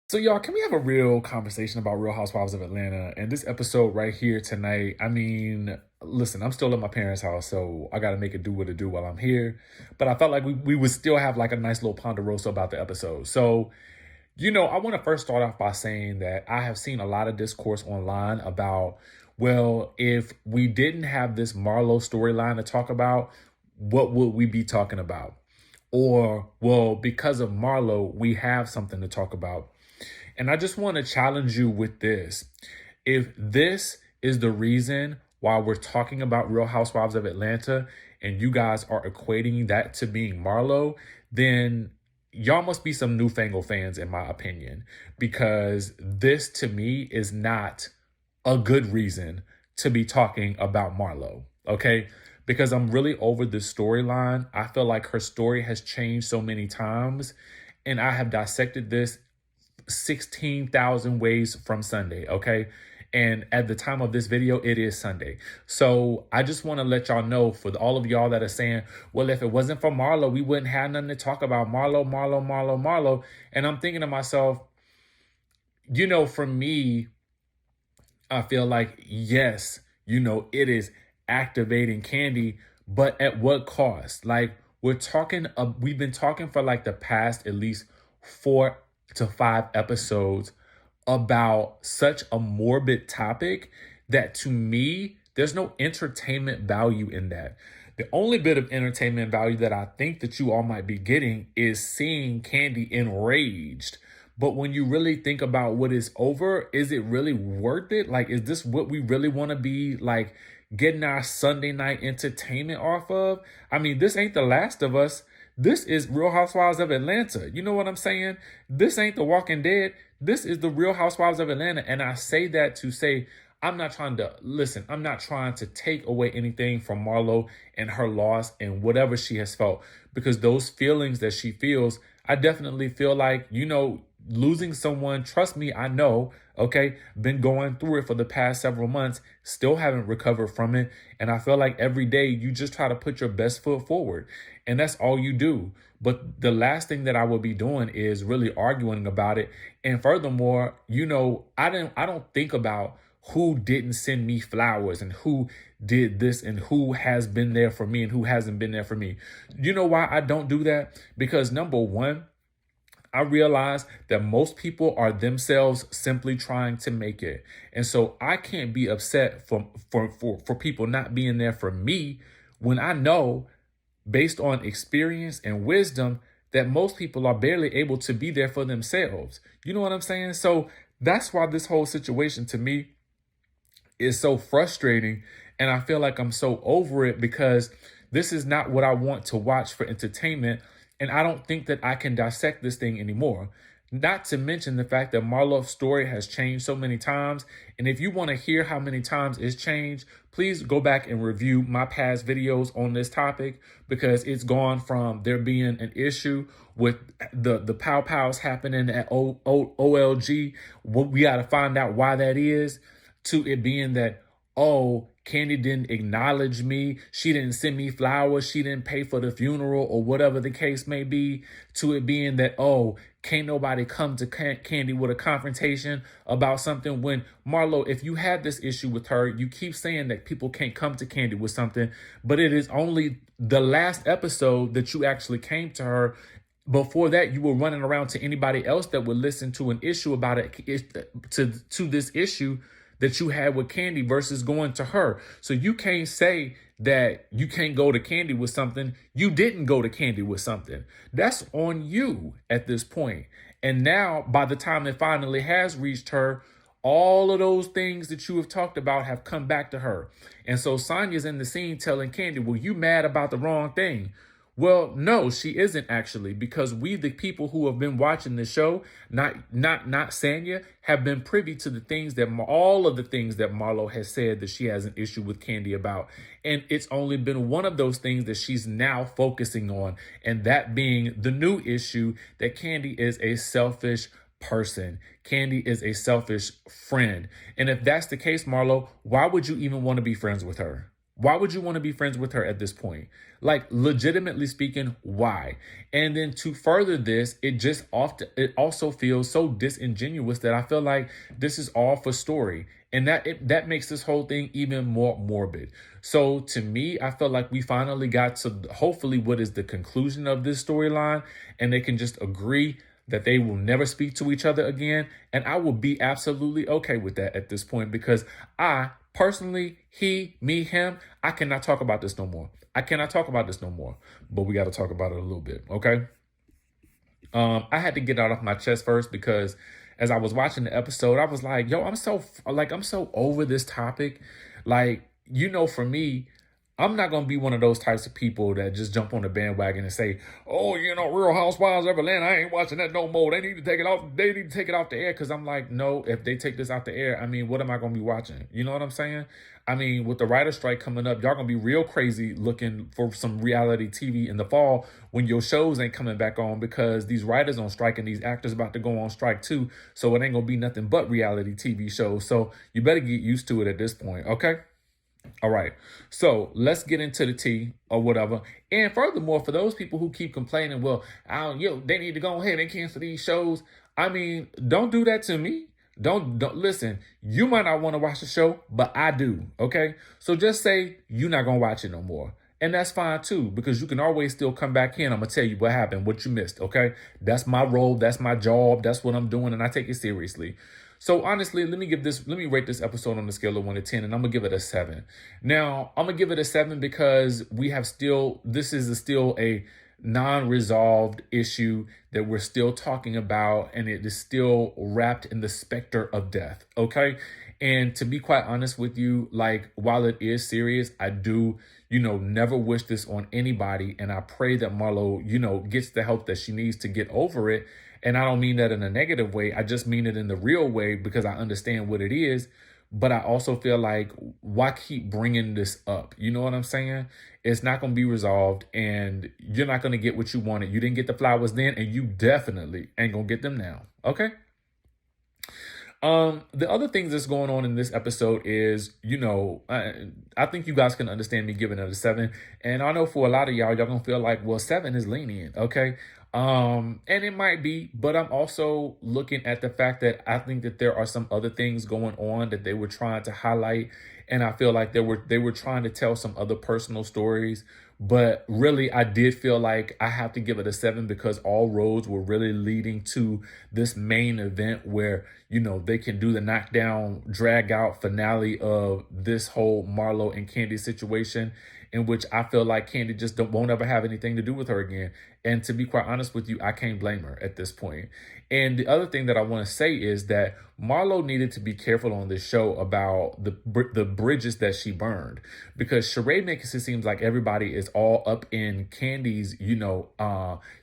So, y'all, can we have a real conversation about Real Housewives of Atlanta? And this episode right here tonight, I mean, listen, I'm still at my parents' house, so I got to make it do what it do while I'm here. But I felt like we would still have like a nice little ponderosa about the episode. So, I want to first start off by saying that I have seen a lot of discourse online about, well, if we didn't have this Marlo storyline to talk about, what would we be talking about? Or, well, because of Marlo, we have something to talk about. And I just want to challenge you with this. If this is the reason why we're talking about Real Housewives of Atlanta and you guys are equating that to being Marlo, then y'all must be some newfangled fans, in my opinion, because this to me is not a good reason to be talking about Marlo. Okay. Because I'm really over this storyline. I feel like her story has changed so many times, and I have dissected this 16,000 ways from Sunday, okay? And at the time of this video, it is Sunday. So I just want to let y'all know, for all of y'all that are saying, well, if it wasn't for Marlo, we wouldn't have nothing to talk about. Marlo. And I'm thinking to myself, for me, I feel like, yes, it is activating Kandi, but at what cost? Like, we've been talking for like the past at least 4 to 5 episodes about such a morbid topic that, to me, there's no entertainment value in that. The only bit of entertainment value that I think that you all might be getting is seeing Kandi enraged. But when you really think about what is over, is it really worth it? Like, is this what we really want to be like getting our Sunday night entertainment off of? I mean, this ain't The Last of Us. This is Real Housewives of Atlanta. You know what I'm saying? This ain't The Walking Dead. This is the Real Housewives of Atlanta. And I say that to say, I'm not trying to take away anything from Marlo and her loss and whatever she has felt, because those feelings that she feels, I definitely feel like, losing someone, trust me, I know, okay, been going through it for the past several months, still haven't recovered from it. And I feel like every day you just try to put your best foot forward, and that's all you do. But the last thing that I would be doing is really arguing about it. And furthermore, I don't think about who didn't send me flowers and who did this and who has been there for me and who hasn't been there for me. You know why I don't do that? Because number one, I realize that most people are themselves simply trying to make it. And so I can't be upset for people not being there for me when I know, based on experience and wisdom, that most people are barely able to be there for themselves. You know what I'm saying? So that's why this whole situation to me is so frustrating. And I feel like I'm so over it, because this is not what I want to watch for entertainment. And I don't think that I can dissect this thing anymore. Not to mention the fact that Marlo's story has changed so many times. And if you want to hear how many times it's changed, please go back and review my past videos on this topic, because it's gone from there being an issue with the pow pows happening at OLG. We got to find out why that is, to it being that, oh, Kandi didn't acknowledge me, she didn't send me flowers, she didn't pay for the funeral, or whatever the case may be, to it being that, oh, can't nobody come to Kandi with a confrontation about something. When, Marlo, if you had this issue with her, you keep saying that people can't come to Kandi with something, but it is only the last episode that you actually came to her. Before that, you were running around to anybody else that would listen to an issue about it, to this issue that you had with Kandi, versus going to her. So you can't say that you can't go to Kandi with something. You didn't go to Kandi with something. That's on you at this point. And now, by the time it finally has reached her, all of those things that you have talked about have come back to her. And so Sanya's in the scene telling Kandi, well, you mad about the wrong thing. Well, no, she isn't actually, because we, the people who have been watching the show, not Sanya, have been privy to all of the things that Marlo has said that she has an issue with Kandi about. And it's only been one of those things that she's now focusing on, and that being the new issue that Kandi is a selfish person. Kandi is a selfish friend. And if that's the case, Marlo, why would you even want to be friends with her? Why would you want to be friends with her at this point? Like, legitimately speaking, why? And then to further this, it also feels so disingenuous that I feel like this is all for story. And that makes this whole thing even more morbid. So to me, I feel like we finally got to hopefully what is the conclusion of this storyline, and they can just agree that they will never speak to each other again. And I will be absolutely okay with that at this point, because I personally, he, me, him, I cannot talk about this no more. I cannot talk about this no more. But we got to talk about it a little bit, okay? I had to get out of my chest first, because as I was watching the episode, I was like, yo, I'm so over this topic. Like, for me, I'm not going to be one of those types of people that just jump on the bandwagon and say, oh, Real Housewives of Atlanta, I ain't watching that no more. They need to take it off. They need to take it off the air. Because I'm like, no, if they take this out the air, I mean, what am I going to be watching? You know what I'm saying? I mean, with the writer's strike coming up, y'all going to be real crazy looking for some reality TV in the fall when your shows ain't coming back on, because these writers on strike and these actors about to go on strike too. So it ain't going to be nothing but reality TV shows. So you better get used to it at this point. Okay. All right, so let's get into the tea or whatever. And furthermore, for those people who keep complaining, well, they need to go ahead and cancel these shows. I mean, don't do that to me. Don't listen. You might not want to watch the show, but I do. Okay, so just say you're not gonna watch it no more, and that's fine too, because you can always still come back in. I'm gonna tell you what happened, what you missed. Okay, that's my role, that's my job, that's what I'm doing, and I take it seriously. So honestly, let me rate this episode on the scale of 1 to 10, and I'm gonna give it a 7. Now, I'm gonna give it a 7 because this is still a non-resolved issue that we're still talking about, and it is still wrapped in the specter of death. Okay. And to be quite honest with you, like, while it is serious, I do, never wish this on anybody. And I pray that Marlo, gets the help that she needs to get over it. And I don't mean that in a negative way. I just mean it in the real way, because I understand what it is. But I also feel like, why keep bringing this up? You know what I'm saying? It's not going to be resolved, and you're not going to get what you wanted. You didn't get the flowers then, and you definitely ain't going to get them now. Okay? The other things that's going on in this episode is, I think you guys can understand me giving it a 7. And I know for a lot of y'all going to feel like, well, 7 is lenient. Okay. And it might be, but I'm also looking at the fact that I think that there are some other things going on that they were trying to highlight. And I feel like they were trying to tell some other personal stories. But really, I did feel like I have to give it a 7, because all roads were really leading to this main event where, they can do the knockdown, drag out finale of this whole Marlo and Kandi situation, in which I feel like Kandi just won't ever have anything to do with her again. And to be quite honest with you, I can't blame her at this point. And the other thing that I want to say is that Marlo needed to be careful on this show about the bridges that she burned, because Sheree makes it seem like everybody is all up in Kandi's,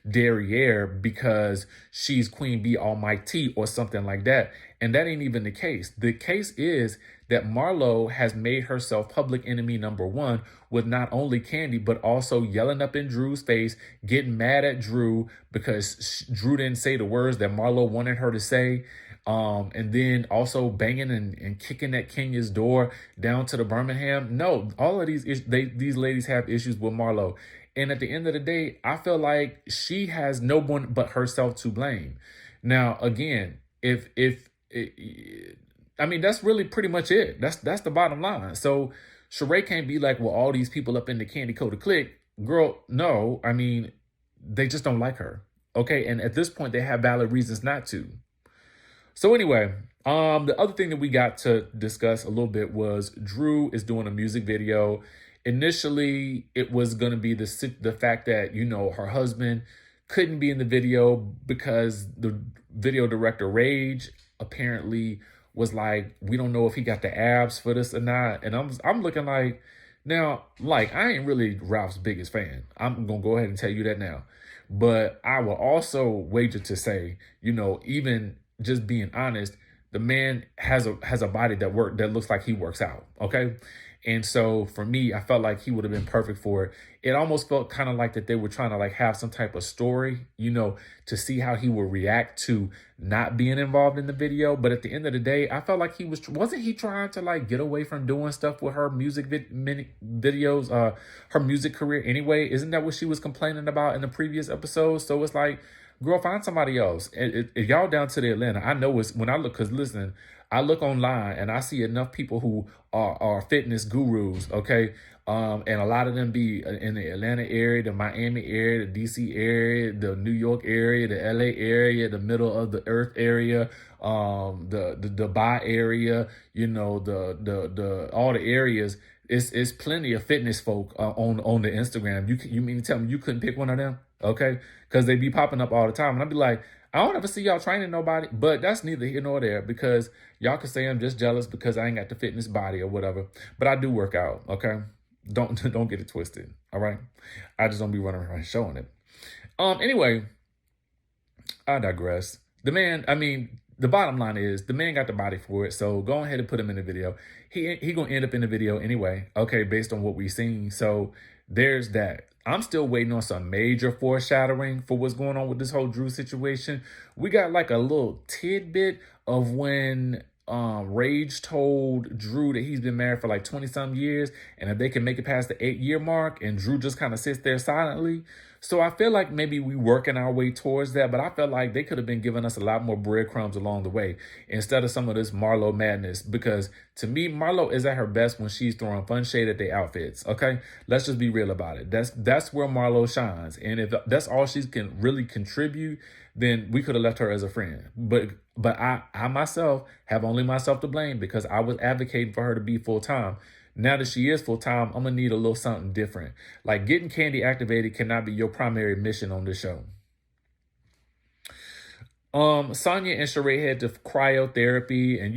derriere because she's Queen Bee Almighty or something like that. And that ain't even the case. The case is that Marlo has made herself public enemy number 1 with not only Kandi, but also yelling up in Drew's face, getting mad at Drew because Drew didn't say the words that Marlo wanted her to say. And then also banging and kicking at Kenya's door down to the Birmingham. No, all of these ladies have issues with Marlo. And at the end of the day, I feel like she has no one but herself to blame. Now, again, I mean, that's really pretty much it. That's the bottom line. So Sheree can't be like, well, all these people up in the Kandi Coda clique. Girl, no. I mean, they just don't like her. Okay, and at this point, they have valid reasons not to. So anyway, the other thing that we got to discuss a little bit was Drew is doing a music video. Initially, it was going to be the fact that, her husband couldn't be in the video because the video director, Rage, apparently was like, we don't know if he got the abs for this or not. And I'm looking like, now, like, I ain't really Ralph's biggest fan. I'm going to go ahead and tell you that now. But I will also wager to say, even just being honest, the man has a body that looks like he works out. Okay. And so for me, I felt like he would have been perfect for it. It almost felt kind of like that they were trying to like have some type of story, to see how he would react to not being involved in the video. But at the end of the day, I felt like wasn't he trying to like get away from doing stuff with her music videos, her music career anyway? Isn't that what she was complaining about in the previous episode? So it's like, girl, find somebody else. If y'all down to the Atlanta, I know it's when I look, because listen, I look online and I see enough people who are fitness gurus, okay? And a lot of them be in the Atlanta area, the Miami area, the DC area, the New York area, the LA area, the middle of the earth area, the Dubai area, the all the areas. It's plenty of fitness folk on the Instagram. You mean to tell me you couldn't pick one of them? Okay, because they be popping up all the time, and I'd be like, I don't ever see y'all training nobody, but that's neither here nor there, because y'all can say I'm just jealous because I ain't got the fitness body or whatever. But I do work out, okay? Don't get it twisted, all right? I just don't be running around showing it. Anyway, I digress. The bottom line is the man got the body for it, so go ahead and put him in the video. He gonna end up in the video anyway, okay, based on what we've seen. So there's that. I'm still waiting on some major foreshadowing for what's going on with this whole Drew situation. We got like a little tidbit of when Rage told Drew that he's been married for like 20-some years, and if they can make it past the 8-year mark, and Drew just kind of sits there silently. So I feel like maybe we working our way towards that, but I felt like they could have been giving us a lot more breadcrumbs along the way instead of some of this Marlo madness, because to me, Marlo is at her best when she's throwing fun shade at their outfits, okay? Let's just be real about it. That's where Marlo shines, and if that's all she can really contribute, then we could have left her as a friend. But I myself have only myself to blame, because I was advocating for her to be full-time. Now that she is full-time, I'm going to need a little something different. Like, getting Kandi activated cannot be your primary mission on this show. Sanya and Sheree had to cryotherapy, and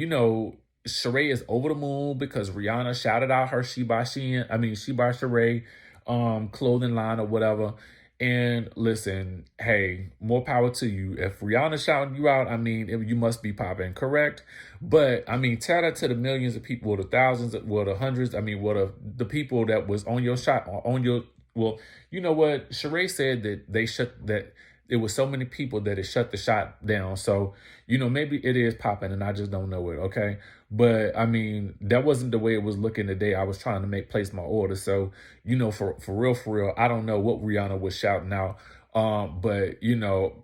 Sheree is over the moon because Rihanna shouted out her She by Sheree clothing line or whatever. And listen, hey, more power to you. If Rihanna shouting you out, you must be popping, correct? But shout out to the millions of people, or the thousands, or the hundreds. The people that was on your shot, well, you know what? Sheree said that it was so many people that it shut the shot down. So, maybe it is popping and I just don't know it, okay? But, that wasn't the way it was looking the day I was trying to place my order. So, for real, I don't know what Rihanna was shouting out. But,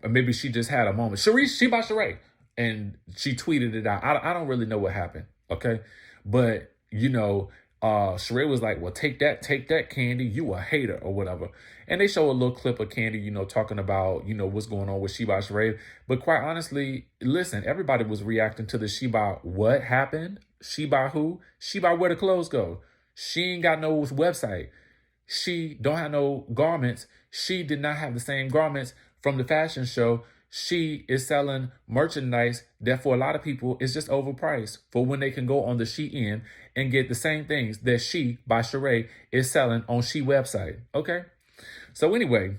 maybe she just had a moment. She by Sheree. And she tweeted it out. I don't really know what happened, okay? But, Sheree was like, well, take that, Kandi. You a hater or whatever. And they show a little clip of Kandi, talking about, what's going on with She by Sheree. But quite honestly, listen, everybody was reacting to the She by what happened? She by who? She by where the clothes go. She ain't got no website. She don't have no garments. She did not have the same garments from the fashion show. She is selling merchandise that for a lot of people is just overpriced for when they can go on the Shein and get the same things that She by Sheree is selling on She website. Okay? So anyway,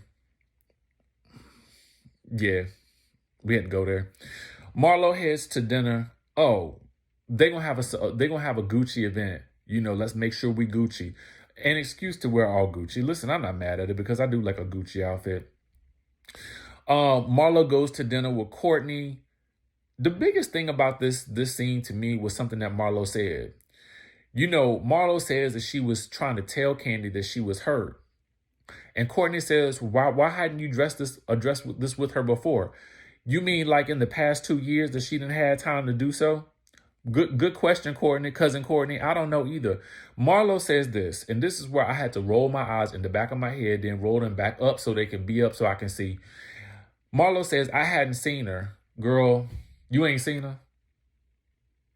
yeah, we had to go there. Marlo heads to dinner. Oh, they're gonna have a Gucci event. Let's make sure we Gucci. An excuse to wear all Gucci. Listen, I'm not mad at it because I do like a Gucci outfit. Marlo goes to dinner with Courtney. The biggest thing about this scene to me was something that Marlo said. Marlo says that she was trying to tell Kandi that she was hurt. And Courtney says, why hadn't you addressed this with her before? You mean like in the past 2 years that she didn't have time to do so? Good question, Courtney, cousin Courtney. I don't know either. Marlo says this, and this is where I had to roll my eyes in the back of my head, then roll them back up so they can be up so I can see. Marlo says, I hadn't seen her. Girl, you ain't seen her?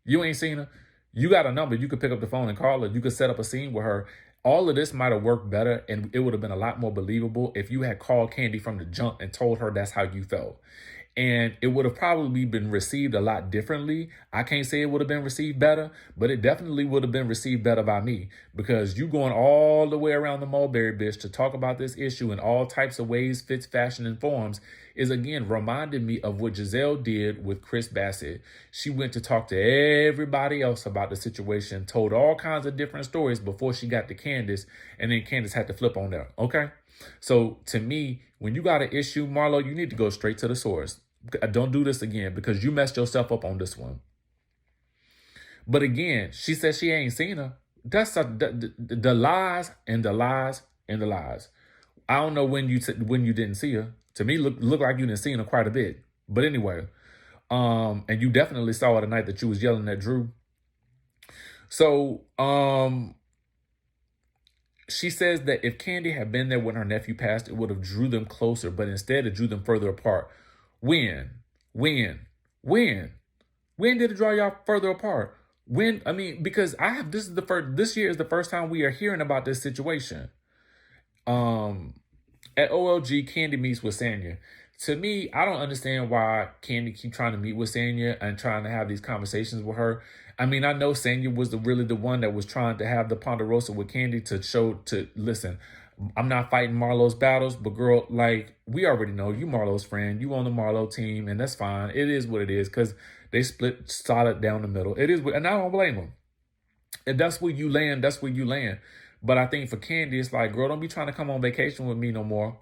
You ain't seen her? You got a number. You could pick up the phone and call her. You could set up a scene with her. All of this might have worked better, and it would have been a lot more believable if you had called Kandi from the jump and told her that's how you felt. And it would have probably been received a lot differently. I can't say it would have been received better, but it definitely would have been received better by me, because you going all the way around the mulberry bush to talk about this issue in all types of ways, fits, fashion, and forms is again reminded me of what Giselle did with Chris Bassett. She went to talk to everybody else about the situation, told all kinds of different stories before she got to Candace, and then Candace had to flip on there. Okay? So to me, when you got an issue, Marlo, you need to go straight to the source. Don't do this again, because you messed yourself up on this one. But again, she says she ain't seen her. That's the lies and the lies and the lies. I don't know when you didn't see her. To me, look like you didn't see her quite a bit. But anyway, and you definitely saw her the night that you was yelling at Drew. So, she says that if Kandi had been there when her nephew passed, it would have drew them closer, but instead it drew them further apart. When did it draw y'all further apart? When? I mean, because this year is the first time we are hearing about this situation. At OLG, Kandi meets with Sanya. To me, I don't understand why Kandi keep trying to meet with Sanya and trying to have these conversations with her. I mean, I know Sanya was really the one that was trying to have the Ponderosa with Kandi listen, I'm not fighting Marlo's battles, but girl, like, we already know you Marlo's friend. You on the Marlo team, and that's fine. It is what it is, because they split solid down the middle. It is, and I don't blame them. If that's where you land, that's where you land. But I think for Kandi, it's like, girl, don't be trying to come on vacation with me no more.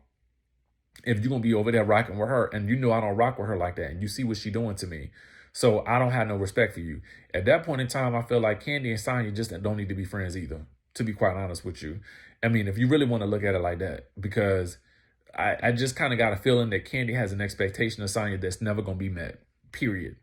If you're going to be over there rocking with her, and you know I don't rock with her like that, and you see what she doing to me. So I don't have no respect for you. At that point in time, I feel like Kandi and Sanya just don't need to be friends either, to be quite honest with you. I mean, if you really want to look at it like that, because I just kind of got a feeling that Kandi has an expectation of Sanya that's never going to be met, period.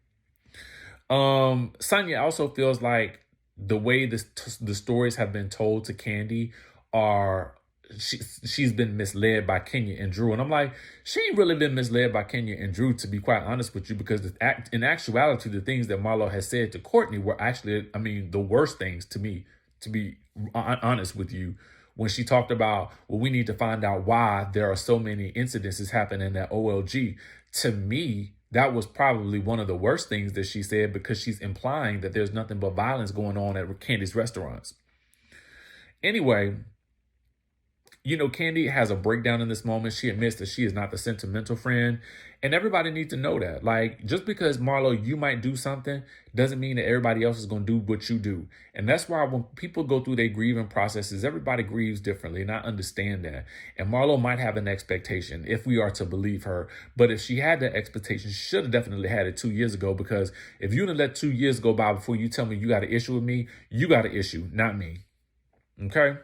Sanya also feels like the way the stories have been told to Kandi are, she's been misled by Kenya and Drew. And I'm like, she ain't really been misled by Kenya and Drew, to be quite honest with you, because in actuality, the things that Marlo has said to Courtney were actually, I mean, the worst things to me, to be honest with you. When she talked about, well, we need to find out why there are so many incidences happening at OLG. To me, that was probably one of the worst things that she said, because she's implying that there's nothing but violence going on at Candy's restaurants. Anyway, you know, Kandi has a breakdown in this moment. She admits that she is not the sentimental friend. And everybody needs to know that. Like, just because, Marlo, you might do something doesn't mean that everybody else is going to do what you do. And that's why when people go through their grieving processes, everybody grieves differently. And I understand that. And Marlo might have an expectation, if we are to believe her. But if she had that expectation, she should have definitely had it 2 years ago. Because if you didn't let 2 years go by before you tell me you got an issue with me, you got an issue, not me. Okay?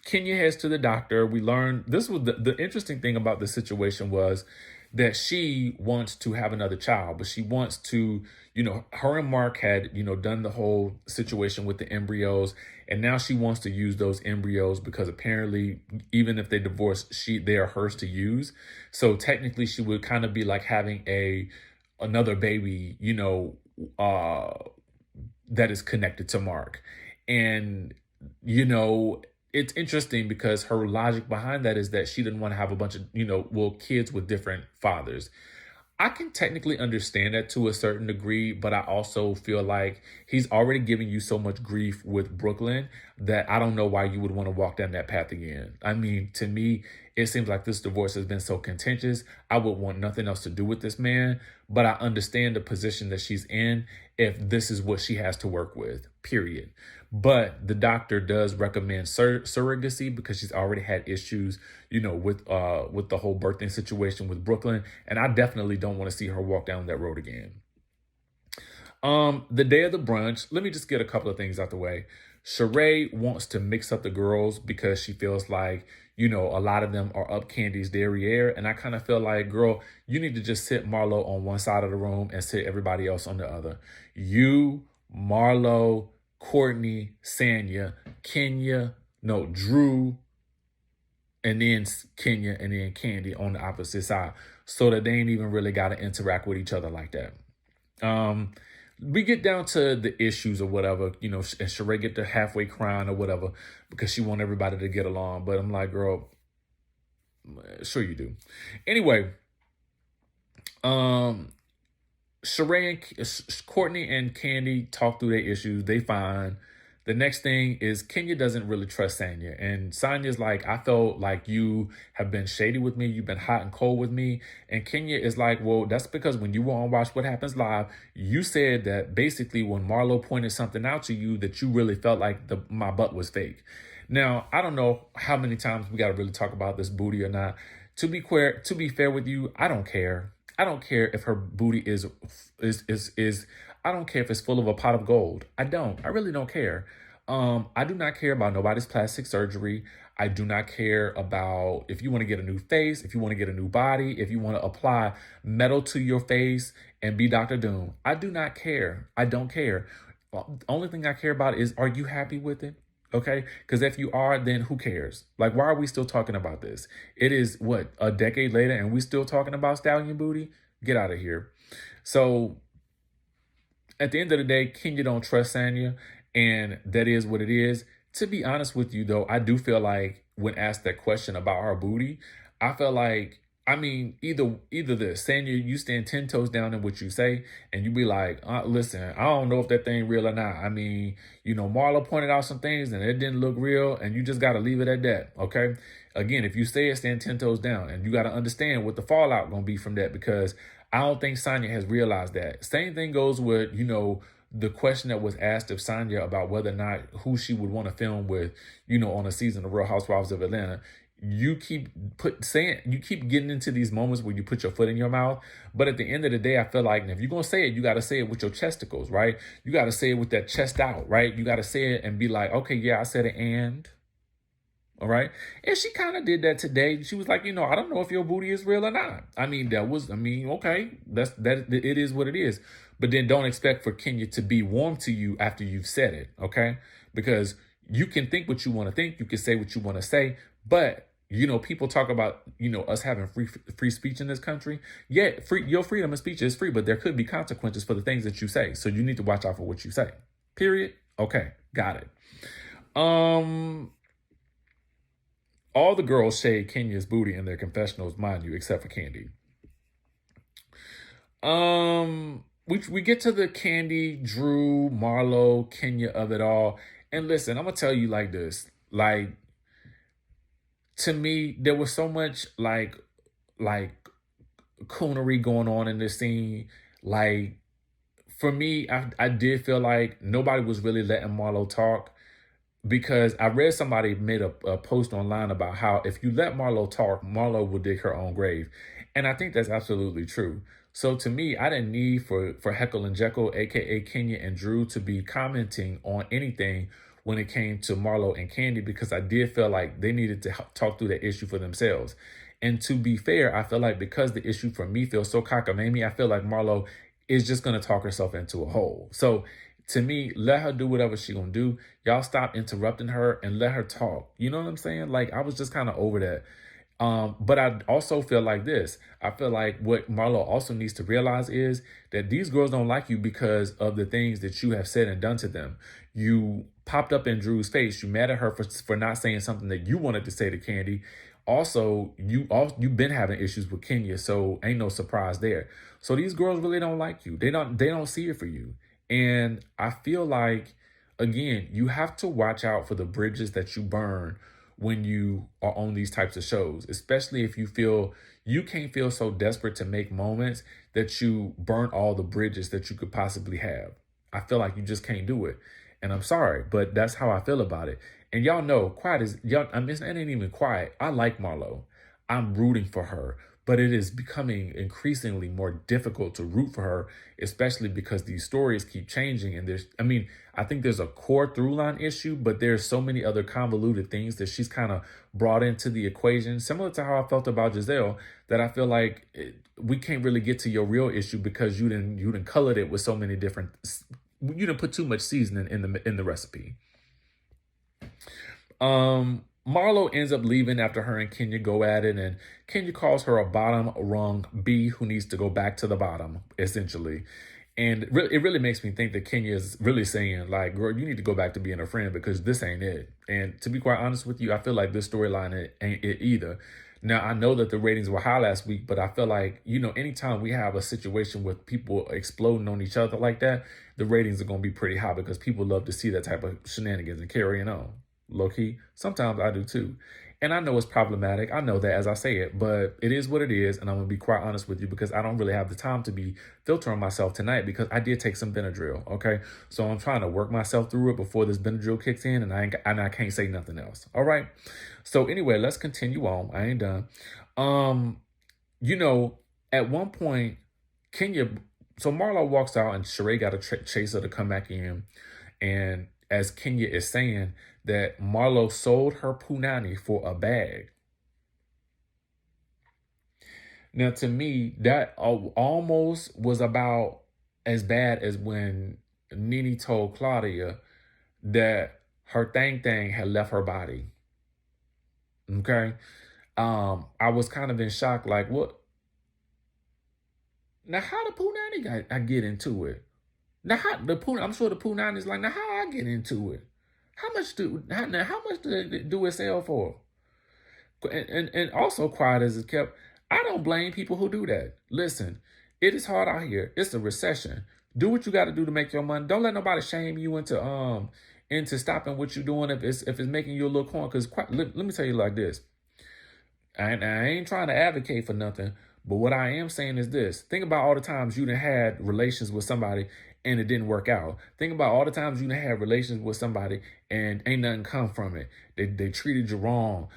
Kenya heads to the doctor. We learned, this was the interesting thing about the situation was that she wants to have another child, but she wants to, you know, her and Mark had, you know, done the whole situation with the embryos, and now she wants to use those embryos because apparently even if they divorce, they are hers to use. So technically she would kind of be like having another baby, you know, that is connected to Mark. And, you know, it's interesting because her logic behind that is that she didn't want to have a bunch of, you know, kids with different fathers. I can technically understand that to a certain degree, but I also feel like he's already giving you so much grief with Brooklyn that I don't know why you would want to walk down that path again. I mean, to me, it seems like this divorce has been so contentious. I would want nothing else to do with this man, but I understand the position that she's in if this is what she has to work with, period. But the doctor does recommend surrogacy because she's already had issues, you know, with the whole birthing situation with Brooklyn. And I definitely don't want to see her walk down that road again. The day of the brunch, let me just get a couple of things out the way. Sheree wants to mix up the girls because she feels like, you know, a lot of them are up Candy's derriere. And I kind of feel like, girl, you need to just sit Marlo on one side of the room and sit everybody else on the other. You, Marlo, Courtney, Sanya, Drew, and then Kenya, and then Kandi on the opposite side, so that they ain't even really got to interact with each other like that. We get down to the issues or whatever, you know, and Sheree get to halfway crying or whatever because she want everybody to get along. But I'm like, girl, Sure you do. Anyway, Courtney and Kandi talk through their issues. They fine. The next thing is Kenya doesn't really trust Sanya. And Sanya's like, I felt like you have been shady with me. You've been hot and cold with me. And Kenya is like, well, that's because when you were on Watch What Happens Live, you said that basically when Marlo pointed something out to you that you really felt like my butt was fake. Now, I don't know how many times we got to really talk about this booty or not. To be fair with you, I don't care. I don't care if her booty is I don't care if it's full of a pot of gold. I really don't care. I do not care about nobody's plastic surgery. I do not care about if you want to get a new face, if you want to get a new body, if you want to apply metal to your face and be Dr. Doom. I do not care. I don't care. The only thing I care about is, are you happy with it? Okay, because if you are, then who cares? Like, why are we still talking about this? It is, what, a decade later and we still talking about stallion booty? Get out of here. So at the end of the day, Kenya don't trust Sanya, and that is what it is. To be honest with you, though, I do feel like when asked that question about her booty, I feel like, I mean, either this, Sanya, you stand 10 toes down in what you say, and you be like, listen, I don't know if that thing real or not. I mean, you know, Marlo pointed out some things and it didn't look real, and you just got to leave it at that, okay? Again, if you say it, stand 10 toes down, and you got to understand what the fallout going to be from that, because I don't think Sanya has realized that. Same thing goes with, you know, the question that was asked of Sanya about whether or not who she would want to film with, you know, on a season of Real Housewives of Atlanta. You keep getting into these moments where you put your foot in your mouth. But at the end of the day, I feel like if you're going to say it, you got to say it with your chesticles, right? You got to say it with that chest out, right? You got to say it and be like, okay, yeah, I said it, and all right. And she kind of did that today. She was like, you know, I don't know if your booty is real or not. I mean, okay, it is what it is. But then don't expect for Kenya to be warm to you after you've said it, okay? Because you can think what you want to think. You can say what you want to say. But, you know, people talk about, you know, us having free speech in this country. Yeah, your freedom of speech is free, but there could be consequences for the things that you say. So you need to watch out for what you say. Period. Okay, got it. All the girls shade Kenya's booty in their confessionals, mind you, except for Kandi. We get to the Kandi, Drew, Marlo, Kenya of it all. And listen, I'm going to tell you like this. Like, to me, there was so much like coonery going on in this scene. Like, for me, I did feel like nobody was really letting Marlo talk, because I read somebody made a post online about how if you let Marlo talk, Marlo will dig her own grave. And I think that's absolutely true. So to me, I didn't need for Heckle and Jekyll, a.k.a. Kenya and Drew, to be commenting on anything when it came to Marlo and Kandi, because I did feel like they needed to talk through that issue for themselves. And to be fair, I feel like because the issue for me feels so cockamamie, I feel like Marlo is just going to talk herself into a hole. So to me, let her do whatever she gonna do. Y'all stop interrupting her and let her talk. You know what I'm saying? Like, I was just kind of over that. But I also feel like this. I feel like what Marlo also needs to realize is that these girls don't like you because of the things that you have said and done to them. You popped up in Drew's face. You mad at her for not saying something that you wanted to say to Kandi. Also, you've been having issues with Kenya, so ain't no surprise there. So these girls really don't like you. They don't see it for you. And I feel like, again, you have to watch out for the bridges that you burn when you are on these types of shows, especially if you can't feel so desperate to make moments that you burn all the bridges that you could possibly have. I feel like you just can't do it. And I'm sorry, but that's how I feel about it. And y'all know, it ain't even quiet. I like Marlo. I'm rooting for her. But it is becoming increasingly more difficult to root for her, especially because these stories keep changing. And I think there's a core through line issue, but there's so many other convoluted things that she's kind of brought into the equation, similar to how I felt about Giselle, that I feel like we can't really get to your real issue because you didn't colored it with so many different, you didn't put too much seasoning in the recipe. Marlo ends up leaving after her and Kenya go at it, and Kenya calls her a bottom rung B who needs to go back to the bottom, essentially. And it really makes me think that Kenya is really saying, like, girl, you need to go back to being a friend because this ain't it. And to be quite honest with you, I feel like this storyline ain't it either. Now, I know that the ratings were high last week, but I feel like, anytime we have a situation with people exploding on each other like that, the ratings are going to be pretty high because people love to see that type of shenanigans and carrying on. Low key, sometimes I do too. And I know it's problematic. I know that as I say it, but it is what it is. And I'm going to be quite honest with you because I don't really have the time to be filtering myself tonight because I did take some Benadryl. Okay. So I'm trying to work myself through it before this Benadryl kicks in and I can't say nothing else. All right. So anyway, let's continue on. I ain't done. At one point, Kenya, so Marlo walks out and Sheree got to chase her to come back in. And as Kenya is saying, that Marlo sold her punani for a bag. Now, to me, that almost was about as bad as when Nene told Claudia that her thing had left her body. Okay? I was kind of in shock, like, what? Now, how the punani I get into it? Now, I'm sure the punani is like, now how I get into it? How much do it sell for? And also, quiet as it's kept, I don't blame people who do that. Listen, it is hard out here. It's a recession. Do what you got to do to make your money. Don't let nobody shame you into stopping what you're doing if it's making you a little corn. Because let me tell you like this. I ain't trying to advocate for nothing, but what I am saying is this. Think about all the times you done had relations with somebody and it didn't work out. Think about all the times you done had relations with somebody and ain't nothing come from it. They treated you wrong.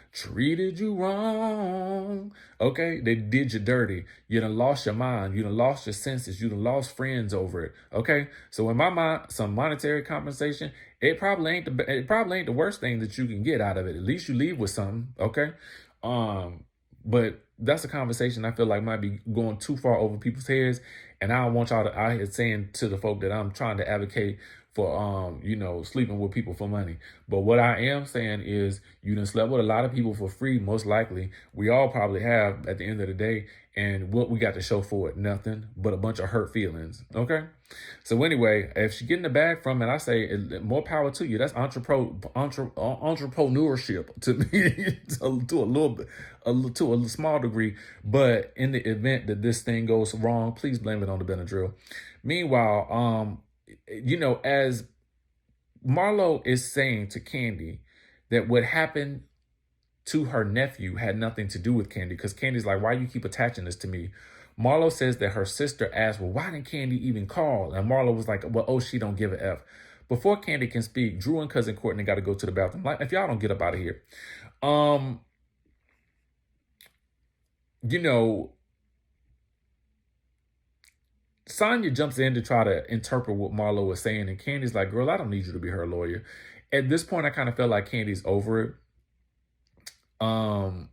Okay? They did you dirty. You done lost your mind. You done lost your senses. You done lost friends over it. Okay? So in my mind, some monetary compensation, it probably ain't the worst thing that you can get out of it. At least you leave with something. Okay? But that's a conversation I feel like might be going too far over people's heads. And I don't want y'all to out here saying to the folk that I'm trying to advocate for, sleeping with people for money. But what I am saying is you done slept with a lot of people for free, most likely. We all probably have at the end of the day. And what we got to show for it? Nothing but a bunch of hurt feelings. Okay? So anyway, if she getting the bag from it, I say more power to you. That's entrepreneurship to me to a small degree. But in the event that this thing goes wrong, please blame it on the Benadryl. Meanwhile, as Marlo is saying to Kandi that what happened to her nephew had nothing to do with Kandi, because Candy's like, why you keep attaching this to me? Marlo says that her sister asked, well, why didn't Kandi even call? And Marlo was like, well, she don't give a F. Before Kandi can speak, Drew and cousin Courtney got to go to the bathroom. Like, if y'all don't get up out of here. Sanya jumps in to try to interpret what Marlo was saying. And Candy's like, girl, I don't need you to be her lawyer. At this point, I kind of felt like Candy's over it. And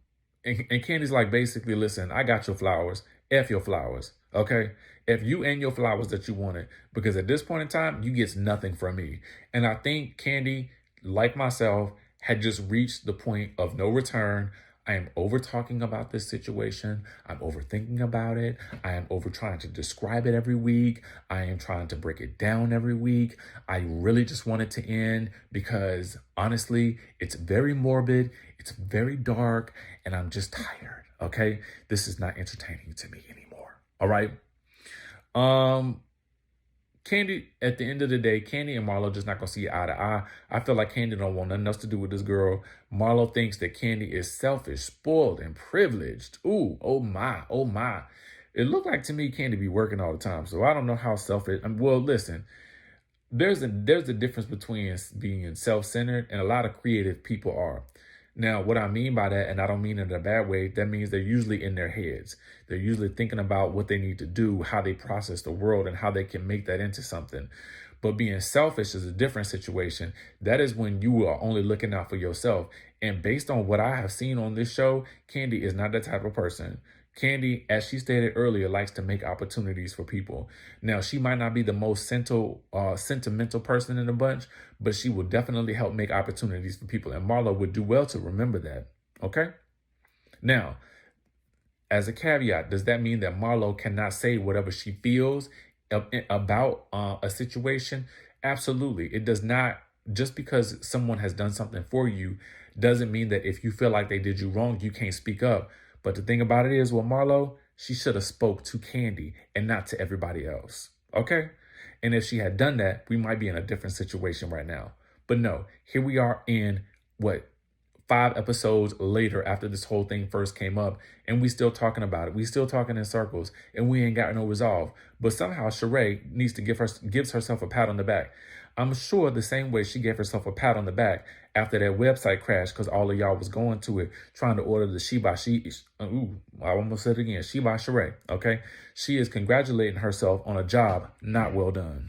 Candy's like, basically, listen, I got your flowers. F your flowers. Okay? F you and your flowers that you wanted. Because at this point in time, you get nothing from me. And I think Kandi, like myself, had just reached the point of no return. I am over talking about this situation. I'm overthinking about it. I am over trying to describe it every week. I am trying to break it down every week. I really just want it to end because honestly, it's very morbid. It's very dark and I'm just tired. Okay. This is not entertaining to me anymore. All right. Kandi, at the end of the day, Kandi and Marlo just not going to see eye to eye. I feel like Kandi don't want nothing else to do with this girl. Marlo thinks that Kandi is selfish, spoiled, and privileged. Ooh, oh my, oh my. It looked like to me Kandi be working all the time, so I don't know how selfish. Well, listen, there's a difference between being self-centered and a lot of creative people are. Now, what I mean by that, and I don't mean it in a bad way, that means they're usually in their heads. They're usually thinking about what they need to do, how they process the world, and how they can make that into something. But being selfish is a different situation. That is when you are only looking out for yourself. And based on what I have seen on this show, Kandi is not that type of person. Kandi, as she stated earlier, likes to make opportunities for people. Now, she might not be the most sentimental person in the bunch, but she will definitely help make opportunities for people. And Marlo would do well to remember that. Okay? Now, as a caveat, does that mean that Marlo cannot say whatever she feels about a situation? Absolutely. It does not. Just because someone has done something for you doesn't mean that if you feel like they did you wrong, you can't speak up. But the thing about it is, with Marlo, she should have spoke to Kandi and not to everybody else, okay? And if she had done that, we might be in a different situation right now. But no, here we are in, 5 episodes later after this whole thing first came up, and we still talking about it. We still talking in circles, and we ain't got no resolve. But somehow Sheree needs to gives herself a pat on the back. I'm sure the same way she gave herself a pat on the back after that website crash, because all of y'all was going to it trying to order the I almost said it again, She by Sheree, okay? She is congratulating herself on a job not well done.